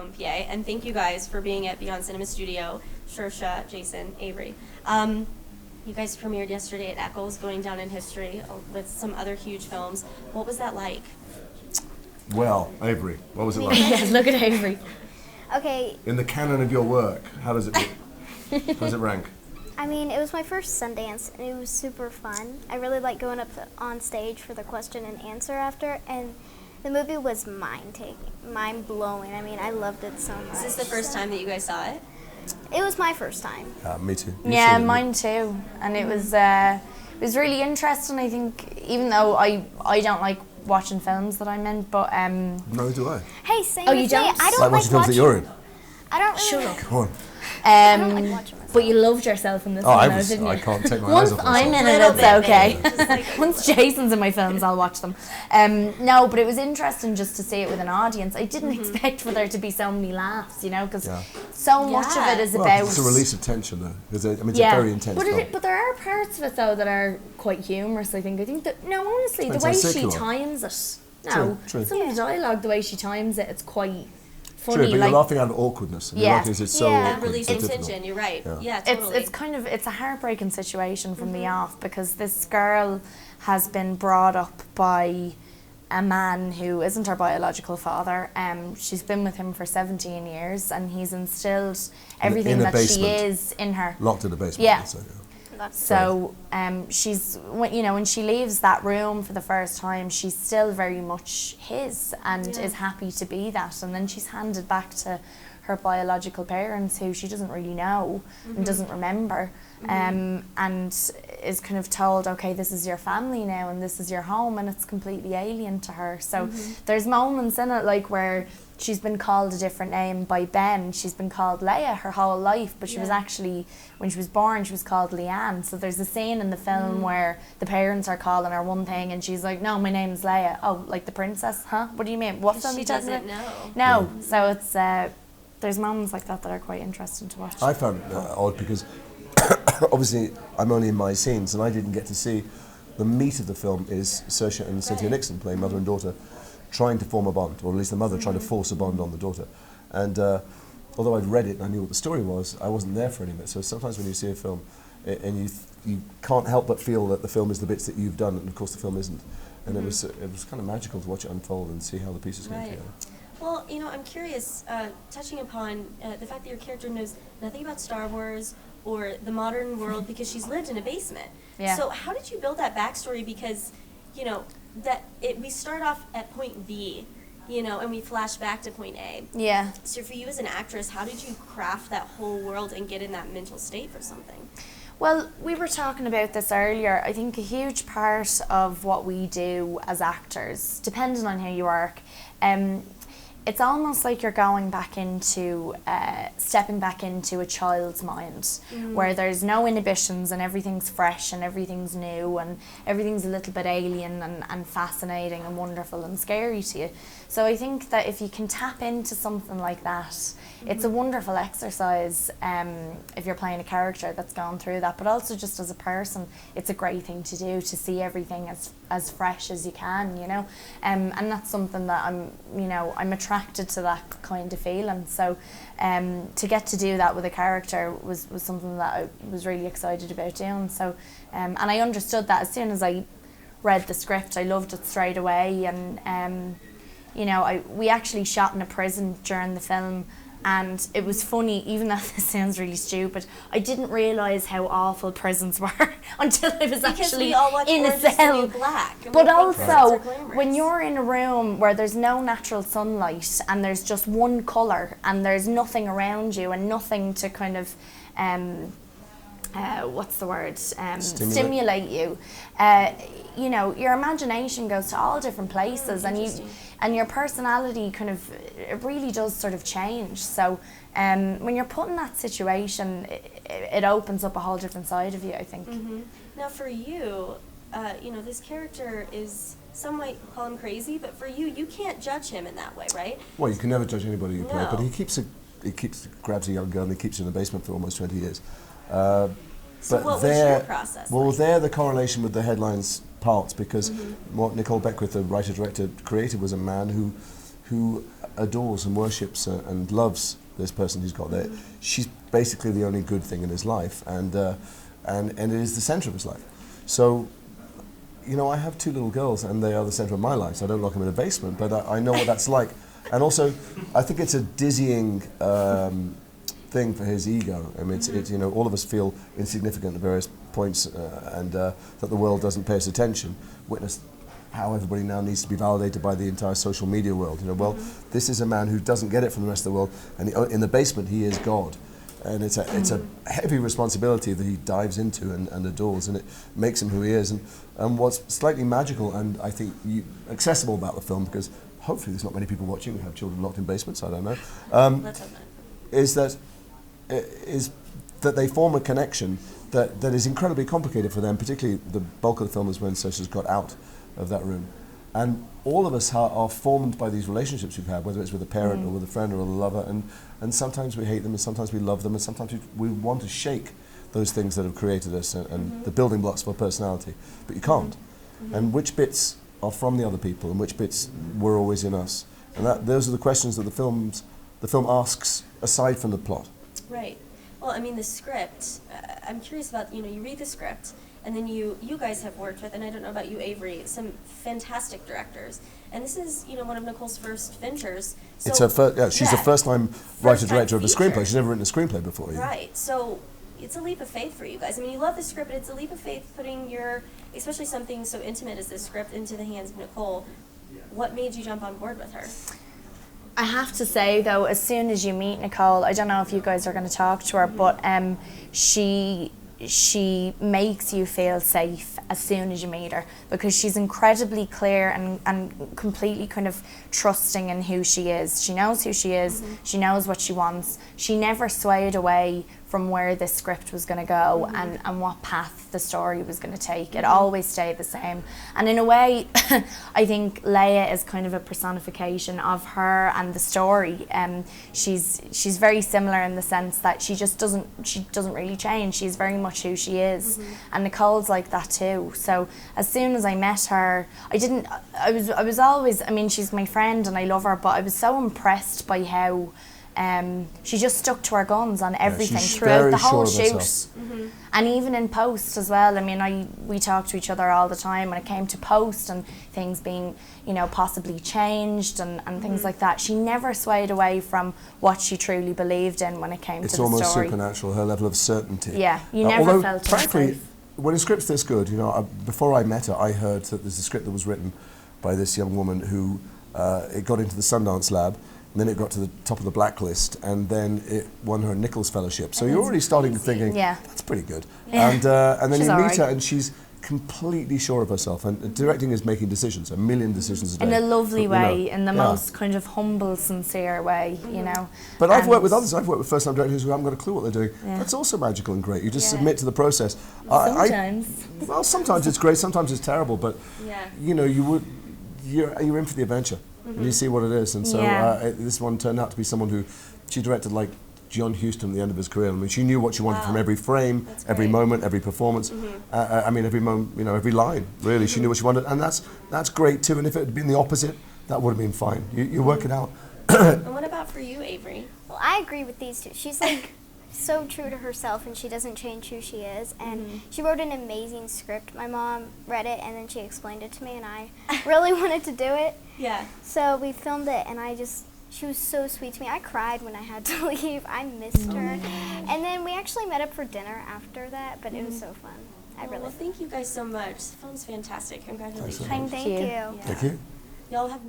Stockholm, PA, and thank you guys for being at Beyond Cinema Studio, Saoirse, Jason, Avery. You guys premiered yesterday at Eccles, going down in history with some other huge films. What was that like? Well, Avery, what was it like? Yes, look at Avery. Okay, In the canon of your work, how does it rank? I mean, it was my first Sundance, and it was super fun. I really like going up on stage for the question and answer after, and the movie was mind-blowing. I mean, I loved it so much. Is this the first time that you guys saw it? It was my first time. Me too. Yeah, mine too. And it was really interesting. I think, even though I don't like watching films that I'm in, but No, do I. Hey, same Oh, with you don't? me. I don't Like watching films that you're in. I don't really. Shut up. Come on. I don't like watching myself. But you loved yourself in this Oh, one, I didn't you? can't take my Once eyes off I'm myself. in it, Little it's bit, okay. maybe. Just like- Once Jason's in my films, I'll watch them. No, but it was interesting just to see it with an audience. I didn't expect for there to be so many laughs, because Yeah. so much of Yeah. it is Well, about... it's a release of tension, though. It's a very intense but, film. but there are parts of it, though, that are quite humorous, I think. I think that, no, honestly, the It's way she secular. times it, True. some of the dialogue, the way she times it, it's quite funny. True, but like, you're laughing out of awkwardness. And Yeah. you're laughing because it's so Yeah. awkward, Releasing so difficult. tension, you're right. Yeah. Yeah, totally. it's a heartbreaking situation from the off, because this girl has been brought up by a man who isn't her biological father. She's been with him for 17 years, and he's instilled everything in a that she basement. is in her. Locked in the basement. Yeah. So, So she's when she leaves that room for the first time, she's still very much his and is happy to be that. And then she's handed back to her biological parents, who she doesn't really know and doesn't remember, and is kind of told, okay, this is your family now and this is your home, and it's completely alien to her. So there's moments in it like where she's been called a different name by Ben. She's been called Leia her whole life, but she was actually, when she was born, she was called Leanne. So there's a scene in the film where the parents are calling her one thing and she's like, no, my name's Leia. Oh, like the princess? Huh? What do you mean? What film are she you talking doesn't about? know. No. So it's there's moments like that that are quite interesting to watch. I found it odd because obviously I'm only in my scenes and I didn't get to see the meat of the film is Saoirse and Cynthia Nixon playing mother and daughter trying to form a bond, or at least the mother trying to force a bond on the daughter. And although I'd read it and I knew what the story was, I wasn't there for any of it. So sometimes when you see a film and you can't help but feel that the film is the bits that you've done, and of course the film isn't. And it was kind of magical to watch it unfold and see how the pieces came together. Well, I'm curious, touching upon the fact that your character knows nothing about Star Wars or the modern world because she's lived in a basement. Yeah. So how did you build that backstory? Because, we start off at point B, and we flash back to point A. Yeah. So for you as an actress, how did you craft that whole world and get in that mental state for something? Well, we were talking about this earlier. I think a huge part of what we do as actors, depending on how you work, it's almost like you're going back into, stepping back into a child's mind, where there's no inhibitions and everything's fresh and everything's new and everything's a little bit alien and fascinating and wonderful and scary to you. So I think that if you can tap into something like that, it's a wonderful exercise if you're playing a character that's gone through that, but also just as a person, it's a great thing to do, to see everything as fresh as you can, and that's something that I'm attracted to, that kind of feeling. So to get to do that with a character was something that I was really excited about doing. So and I understood that as soon as I read the script. I loved it straight away, and we actually shot in a prison during the film. And it was funny, even though this sounds really stupid, I didn't realise how awful prisons were until I was actually in a cell. But also, when you're in a room where there's no natural sunlight and there's just one colour and there's nothing around you and nothing to kind of stimulate you, your imagination goes to all different places, and your personality it really does sort of change. So when you're put in that situation, it opens up a whole different side of you, I think. Now for you, this character is, some might call him crazy, but for you can't judge him in that way, right? Well, you can never judge anybody you play, No. but he grabs a young girl and he keeps her in the basement for almost 20 years. So what was your process like? There the correlation with the headlines parts, because what Nicole Beckwith, the writer-director, created was a man who adores and worships and loves this person who's got there. She's basically the only good thing in his life, and it is the centre of his life. So, you know, I have 2 little girls, and they are the centre of my life. So I don't lock them in a basement, but I know what that's like. And also, I think it's a dizzying thing for his ego. I mean, it's you know, all of us feel insignificant at various points, and that the world doesn't pay us attention. Witness how everybody now needs to be validated by the entire social media world. You know, well, this is a man who doesn't get it from the rest of the world, and in the basement he is God. And it's a heavy responsibility that he dives into and adores, and it makes him who he is. And what's slightly magical and I think accessible about the film, because hopefully there's not many people watching who have children locked in basements, I don't know, Let's hope not. is that they form a connection that is incredibly complicated for them, particularly the bulk of the film is when Saoirse's got out of that room. And all of us are formed by these relationships we've had, whether it's with a parent or with a friend or a lover, and sometimes we hate them, and sometimes we love them, and sometimes we want to shake those things that have created us and the building blocks of our personality, but you can't. And which bits are from the other people, and which bits were always in us? And those are the questions that the film asks aside from the plot. Right. Well, I mean, the script, I'm curious about, you know, you read the script, and then you guys have worked with, and I don't know about you, Avery, some fantastic directors. And this is, you know, one of Nicole's first ventures. So, It's her first, yeah, she's the first-time writer-director of a feature. screenplay. She's never written a screenplay before. Right. So it's a leap of faith for you guys. I mean, you love the script, but it's a leap of faith putting especially something so intimate as this script, into the hands of Nicole. What made you jump on board with her? I have to say, though, as soon as you meet Nicole, I don't know if you guys are going to talk to her, but she makes you feel safe as soon as you meet her, because she's incredibly clear and completely kind of trusting in who she is. She knows who she is, she knows what she wants. She never swayed away from where this script was going to go and what path the story was going to take. It always stayed the same. And in a way, I think Leia is kind of a personification of her and the story. She's very similar in the sense that she doesn't really change. She's very much who she is. And Nicole's like that too. So as soon as I met her, I was always, I mean, she's my friend and I love her, but I was so impressed by how she just stuck to her guns on everything throughout the whole shoot. And even in post as well. I mean, we talk to each other all the time when it came to post and things being, you know, possibly changed and things like that. She never swayed away from what she truly believed in when it came to the story. It's almost supernatural, her level of certainty. Yeah, you never felt frankly, unsafe. when a script's this good, you know, before I met her, I heard that there's a script that was written by this young woman who it got into the Sundance Lab, and then it got to the top of the blacklist, and then it won her a Nichols Fellowship. So you're already starting to thinking, that's pretty good. Yeah. And then She's you meet alright. her, and she's completely sure of herself. And directing is making decisions, a million decisions a day. In a lovely You know, way, in the most kind of humble, sincere way, you know. But I've worked with others. I've worked with first-time directors who haven't got a clue what they're doing. Yeah. That's also magical and great. You just submit to the process. Sometimes. Well, sometimes it's great, sometimes it's terrible, but you know, you're in for the adventure, and you see what it is. And so this one turned out to be someone who she directed like John Huston at the end of his career. I mean, she knew what she wanted from every frame, every moment, every performance. I mean, every moment, you know, every line. Really, she knew what she wanted, and that's great too. And if it had been the opposite, that would have been fine. You work it out. And what about for you, Avery? Well, I agree with these two. She's like so true to herself, and she doesn't change who she is. And she wrote an amazing script. My mom read it, and then she explained it to me, and I really wanted to do it. Yeah. So we filmed it, and she was so sweet to me. I cried when I had to leave. I missed her. And then we actually met up for dinner after that, but it was so fun. Well, thank you guys so much. The film's fantastic. Congratulations. Thank you. Thank you. Y'all have